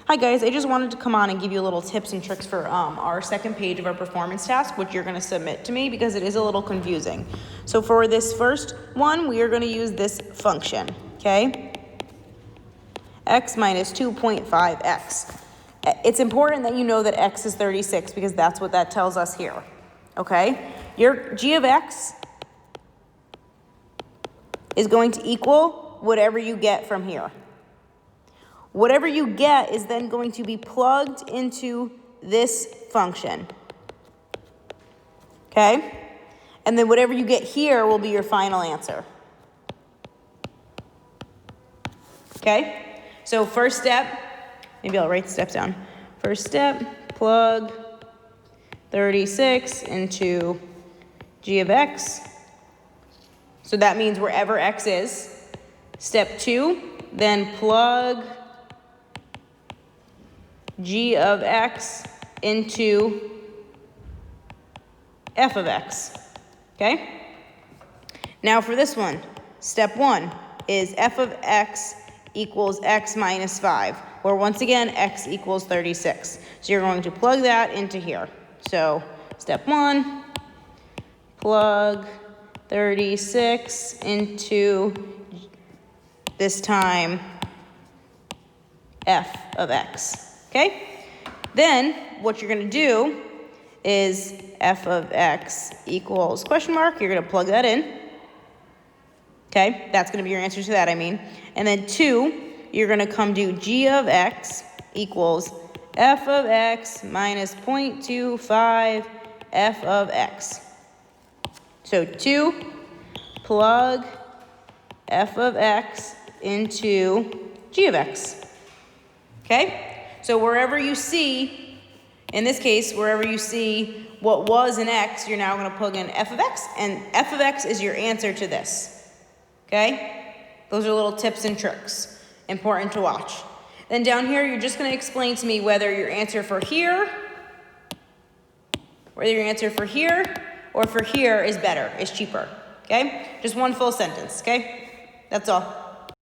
Hi guys, I just wanted to come on and give you a little tips and tricks for our second page of our performance task, which you're going to submit to me because it is a little confusing. So for this first one, we are going to use this function, okay? X minus 2.5x. It's important that you know that x is 36 because that's what that tells us here, okay? Your g of x is going to equal whatever you get from here. Whatever you get is then going to be plugged into this function, okay? And then whatever you get here will be your final answer, okay? So first step, maybe I'll write the steps down. First step, plug 36 into g of x. So that means wherever x is. Step 2, then plug g of x into f of x, okay? Now for this one, step 1 is f of x equals x minus 5, where once again, x equals 36. So you're going to plug that into here. So step 1, plug 36 into, this time, f of x. Okay? Then what you're going to do is f of x equals question mark. You're going to plug that in. Okay? That's going to be your answer to that, I mean. And then 2, you're going to come to g of x equals f of x minus 0.25 f of x. So 2, plug f of x into g of x. Okay? So wherever you see, in this case, wherever you see what was an x, you're now going to plug in f of x, and f of x is your answer to this. Okay? Those are little tips and tricks. Important to watch. Then down here, you're just going to explain to me whether your answer for here, or for here is better, is cheaper. Okay? Just one full sentence. Okay? That's all.